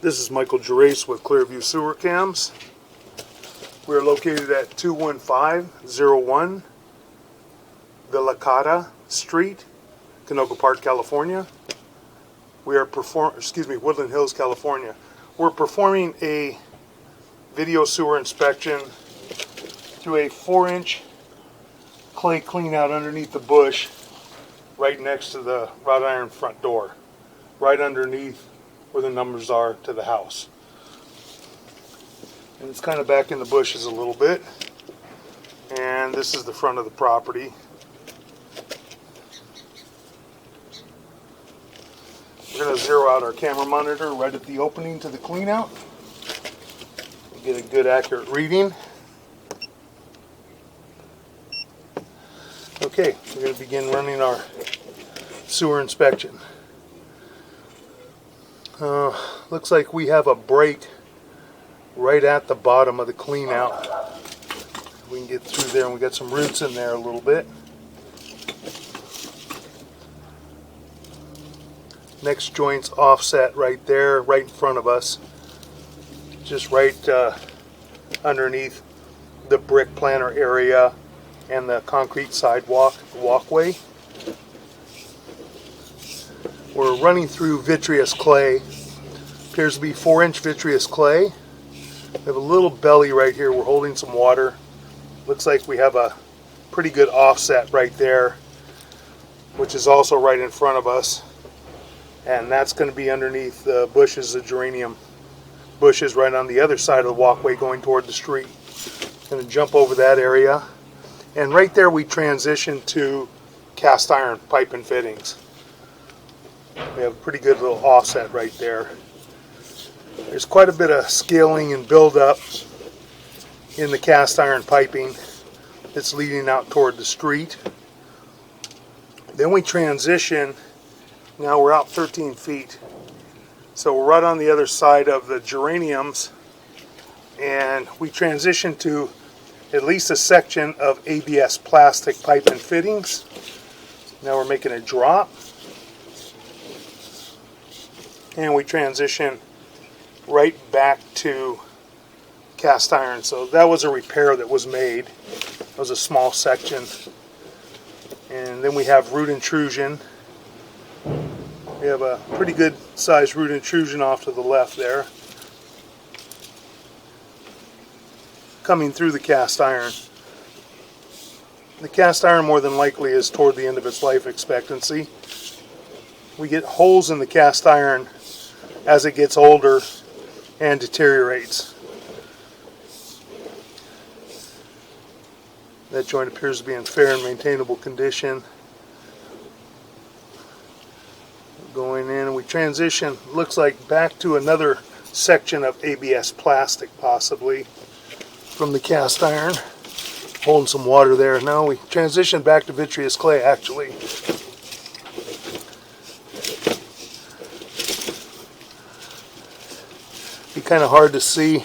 This is Michael Gerace with Clearview Sewer Cams. We are located at 21501 Velicata Street, Canoga Park, California. We are Woodland Hills, California. We're performing a video sewer inspection through a 4-inch clay clean out underneath the bush right next to the wrought iron front door, right underneath where the numbers are to the house. And it's kind of back in the bushes a little bit. And this is the front of the property. We're going to zero out our camera monitor right at the opening to the clean out. Get a good accurate reading. Okay, we're going to begin running our sewer inspection. Looks like we have a break right at the bottom of the clean out. We can get through there, and we got some roots in there a little bit. Next joint's offset right there, right in front of us, just right underneath the brick planter area and the concrete sidewalk walkway. We're running through vitreous clay. Appears to be 4-inch vitreous clay. We have a little belly right here. We're holding some water. Looks like we have a pretty good offset right there, which is also right in front of us. And that's going to be underneath the bushes, the geranium bushes right on the other side of the walkway going toward the street. Going to jump over that area. And right there we transition to cast iron pipe and fittings. We have a pretty good little offset right there. There's quite a bit of scaling and buildup in the cast iron piping that's leading out toward the street. Then we transition. Now we're out 13 feet. So we're right on the other side of the geraniums, and we transition to at least a section of ABS plastic pipe and fittings. Now we're making a drop. And we transition right back to cast iron. So that was a repair that was made. It was a small section. And then we have root intrusion. We have a pretty good sized root intrusion off to the left there, coming through the cast iron. The cast iron more than likely is toward the end of its life expectancy. We get holes in the cast iron as it gets older and deteriorates. That joint appears to be in fair and maintainable condition. Going in, and we transition, looks like, back to another section of ABS plastic, possibly, from the cast iron. Holding some water there. Now we transition back to vitreous clay, actually. Be kind of hard to see,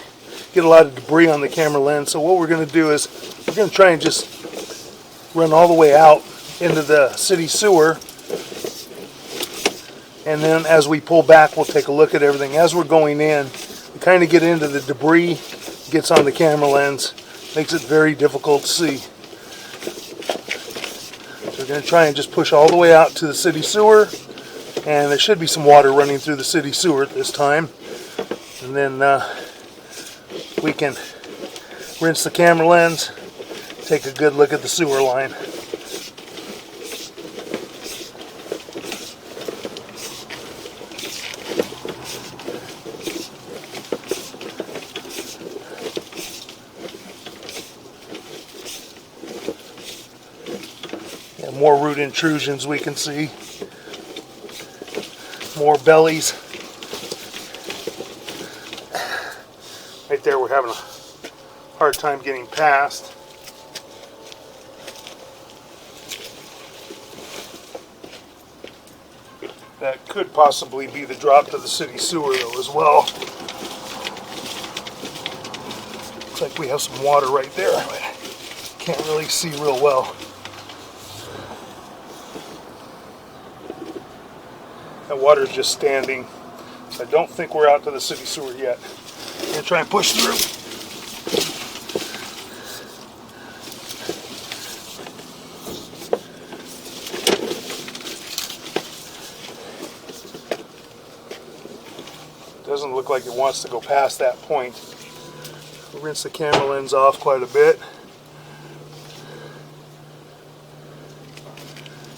get a lot of debris on the camera lens. So what we're going to do is we're going to try and just run all the way out into the city sewer, and then as we pull back we'll take a look at everything. As we're going in, we kind of get into the debris, gets on the camera lens, makes it very difficult to see. So we're going to try and just push all the way out to the city sewer, and there should be some water running through the city sewer at this time. And then we can rinse the camera lens, take a good look at the sewer line. Yeah, more root intrusions we can see, more bellies. Right there, we're having a hard time getting past. That could possibly be the drop to the city sewer, though, as well. Looks like we have some water right there, but can't really see real well. That water is just standing I don't think we're out to the city sewer yet. I'm gonna try and push through. Doesn't look like it wants to go past that point. We'll rinse the camera lens off quite a bit.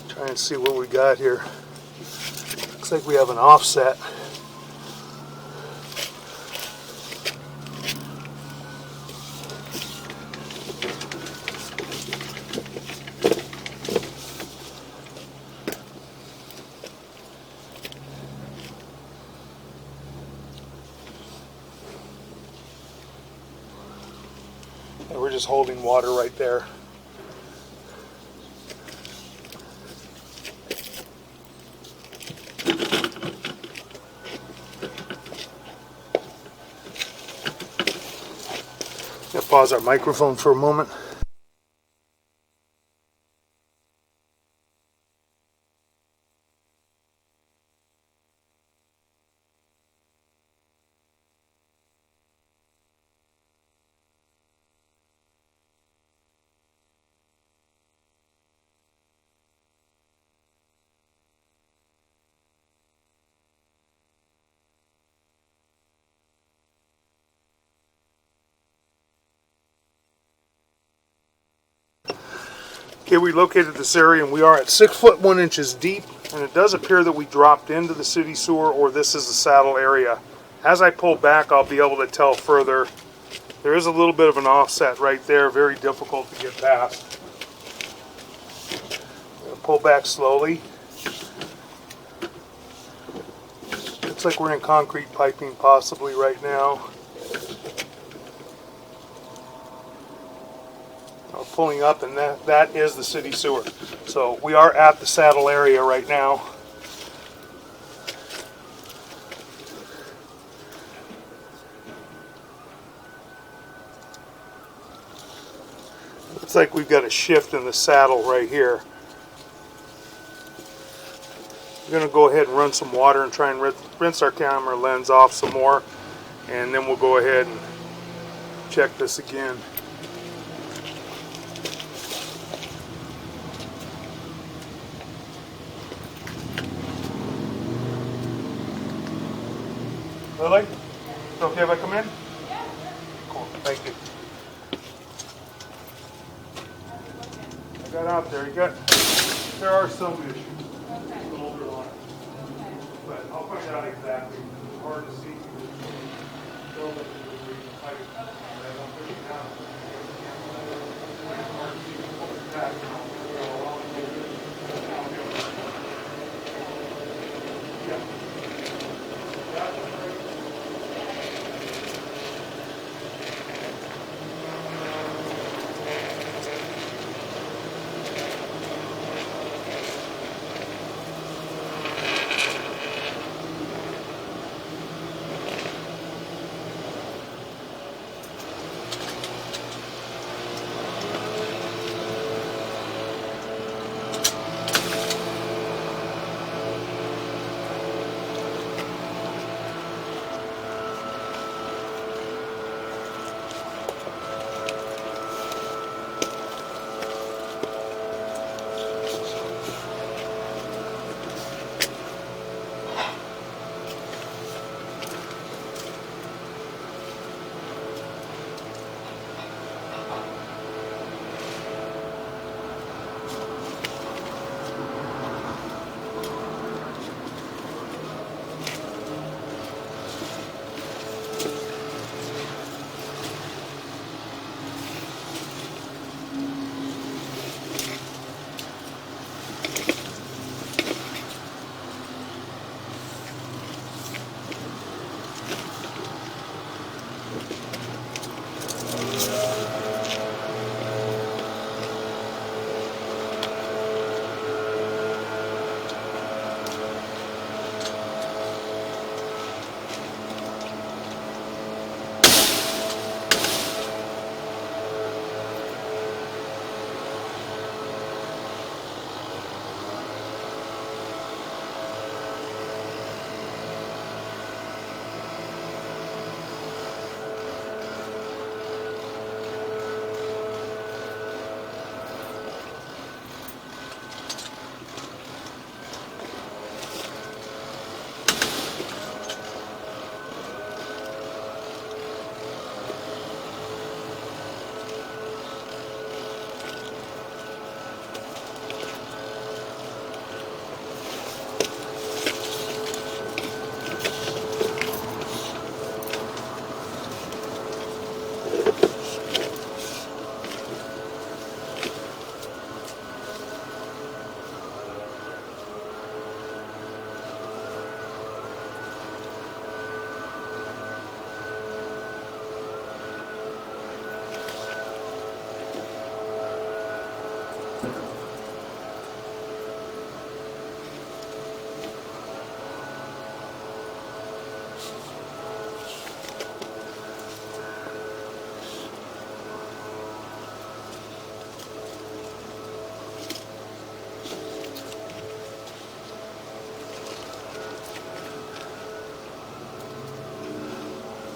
Try and see what we got here. Looks like we have an offset. And we're just holding water right there. Gonna pause our microphone for a moment. Okay, we located this area and we are at 6 foot 1 inches deep, and it does appear that we dropped into the city sewer, or this is the saddle area. As I pull back, I'll be able to tell further. There is a little bit of an offset right there, very difficult to get past. I'm going to pull back slowly. Looks like we're in concrete piping possibly right now. We're pulling up, and that is the city sewer. So we are at the saddle area right now. Looks like we've got a shift in the saddle right here. We're going to go ahead and run some water and try and rinse our camera lens off some more, and then we'll go ahead and check this again. Lily? Is it okay if I come in? Yeah. Cool, thank you. I got out there, there are some issues. Okay. A little bit on it. Okay. But I'll find out exactly. It's hard to see. Okay.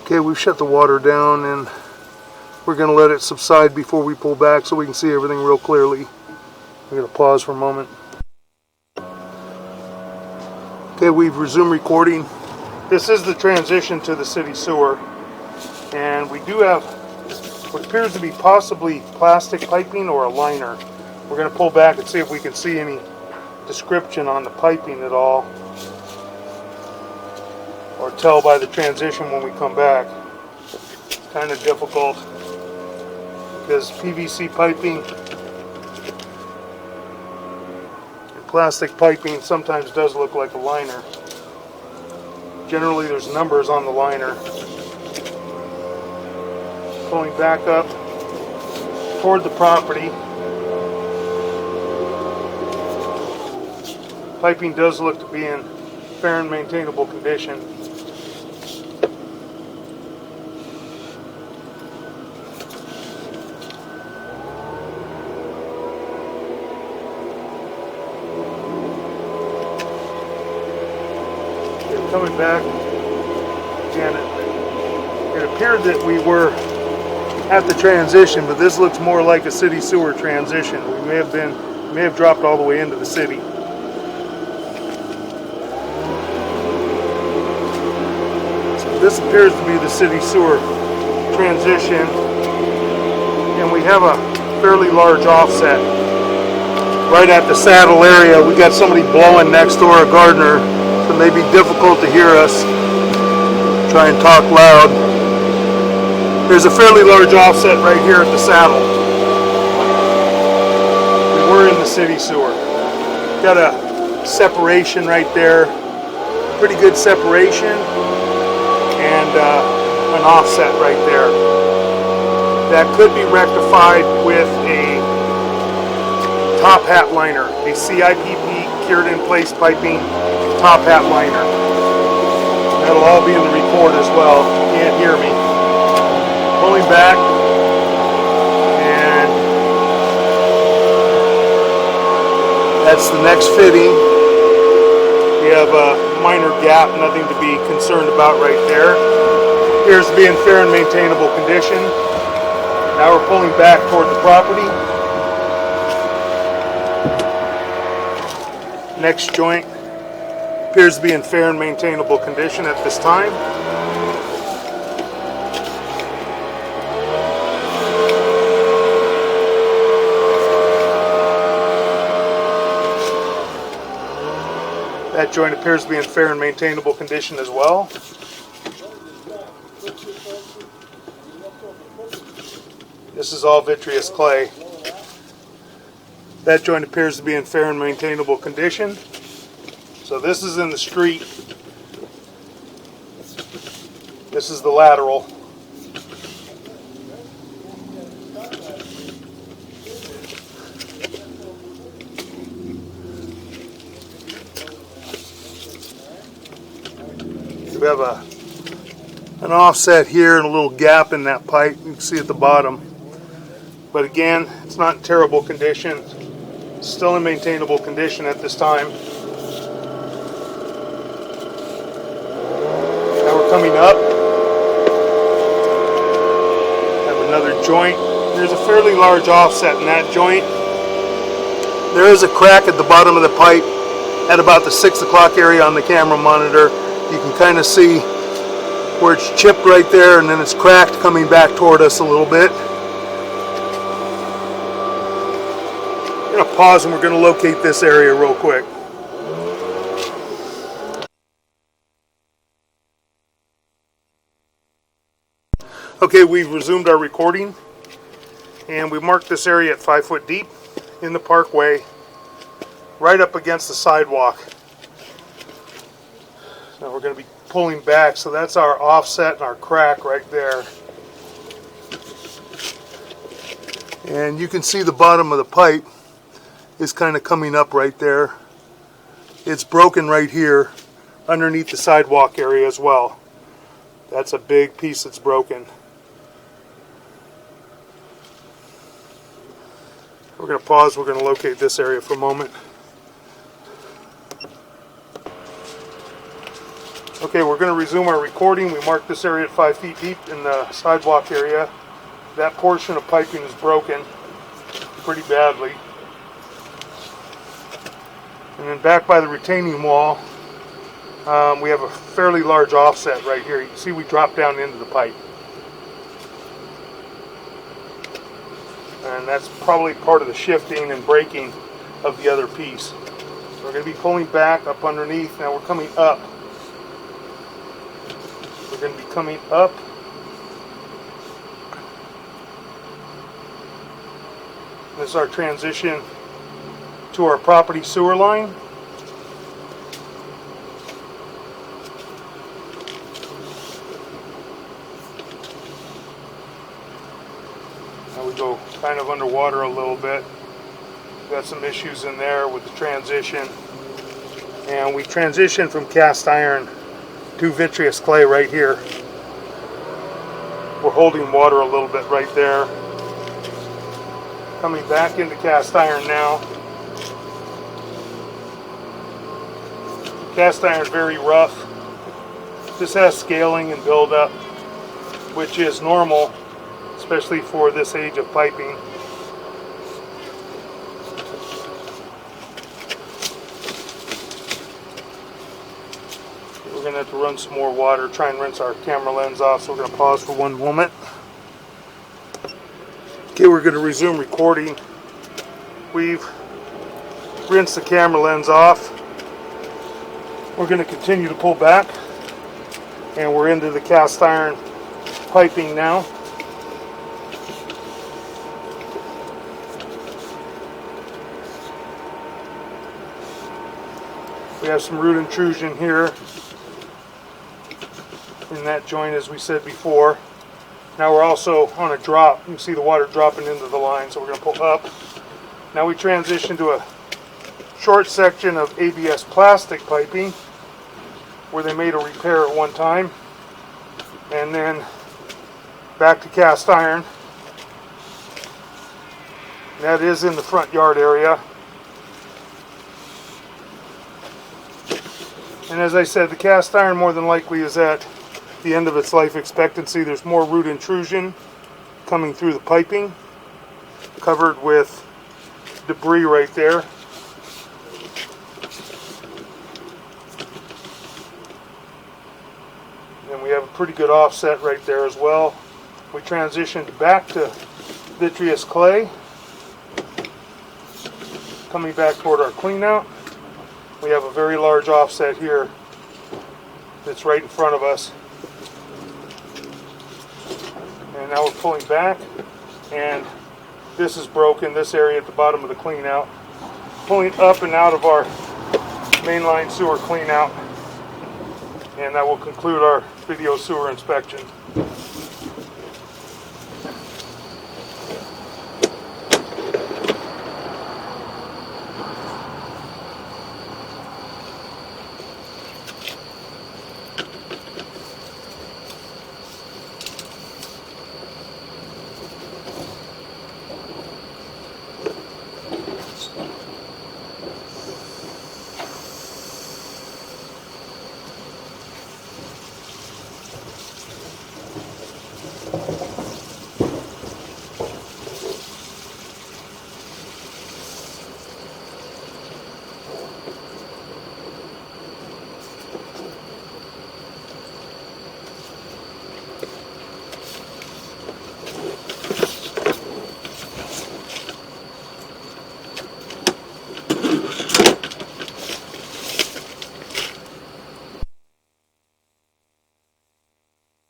Okay, we've shut the water down and we're going to let it subside before we pull back so we can see everything real clearly. I'm going to pause for a moment. Okay, we've resumed recording. This is the transition to the city sewer, and we do have what appears to be possibly plastic piping or a liner. We're going to pull back and see if we can see any description on the piping at all, or tell by the transition when we come back. It's kind of difficult because PVC piping and plastic piping sometimes does look like a liner. Generally there's numbers on the liner. Pulling back up toward the property. Piping does look to be in fair and maintainable condition. Coming back, again, it appeared that we were at the transition, but this looks more like a city sewer transition. We may have dropped all the way into the city. So this appears to be the city sewer transition, and we have a fairly large offset right at the saddle area. We got somebody blowing next door, a gardener. So it may be difficult to hear us. Try and talk loud. There's a fairly large offset right here at the saddle. We're in the city sewer. Got a separation right there. Pretty good separation. And an offset right there. That could be rectified with a top hat liner. A CIPP cured in place piping top hat liner. That'll all be in the report as well. You can't hear me. Pulling back, and that's the next fitting. We have a minor gap, nothing to be concerned about right there. Appears to be in fair and maintainable condition. Now we're pulling back toward the property. Next joint appears to be in fair and maintainable condition at this time. That joint appears to be in fair and maintainable condition as well. This is all vitreous clay. That joint appears to be in fair and maintainable condition. So this is in the street. This is the lateral. We have an offset here and a little gap in that pipe. You can see at the bottom. But again, it's not in terrible condition. It's still in maintainable condition at this time. Coming up, have another joint. There's a fairly large offset in that joint. There is a crack at the bottom of the pipe at about the 6 o'clock area on the camera monitor. You can kind of see where it's chipped right there, and then it's cracked coming back toward us a little bit. I'm going to pause and we're going to locate this area real quick. Okay, we've resumed our recording, and we marked this area at 5 foot deep in the parkway, right up against the sidewalk. Now we're going to be pulling back, so that's our offset and our crack right there. And you can see the bottom of the pipe is kind of coming up right there. It's broken right here underneath the sidewalk area as well. That's a big piece that's broken. We're going to pause. We're going to locate this area for a moment. Okay, we're going to resume our recording. We marked this area at 5 feet deep in the sidewalk area. That portion of piping is broken pretty badly. And then back by the retaining wall, we have a fairly large offset right here. You can see we drop down into the pipe. And that's probably part of the shifting and breaking of the other piece. So we're going to be pulling back up underneath. Now we're coming up. We're going to be coming up. This is our transition to our property sewer line. Now we go kind of underwater a little bit. Got some issues in there with the transition. And we transition from cast iron to vitreous clay right here. We're holding water a little bit right there. Coming back into cast iron now. Cast iron is very rough. This has scaling and buildup, which is normal, especially for this age of piping. We're going to have to run some more water, try and rinse our camera lens off, so we're going to pause for one moment. Okay, we're going to resume recording. We've rinsed the camera lens off. We're going to continue to pull back, and we're into the cast iron piping now. We have some root intrusion here in that joint, as we said before. Now we're also on a drop. You can see the water dropping into the line, so we're going to pull up. Now we transition to a short section of ABS plastic piping where they made a repair at one time, and then back to cast iron. That is in the front yard area. And as I said, the cast iron more than likely is at the end of its life expectancy. There's more root intrusion coming through the piping, covered with debris right there. And we have a pretty good offset right there as well. We transitioned back to vitreous clay, coming back toward our clean out. We have a very large offset here that's right in front of us. And now we're pulling back, and this is broken, this area at the bottom of the clean out. Pulling up and out of our mainline sewer clean out. And that will conclude our video sewer inspection.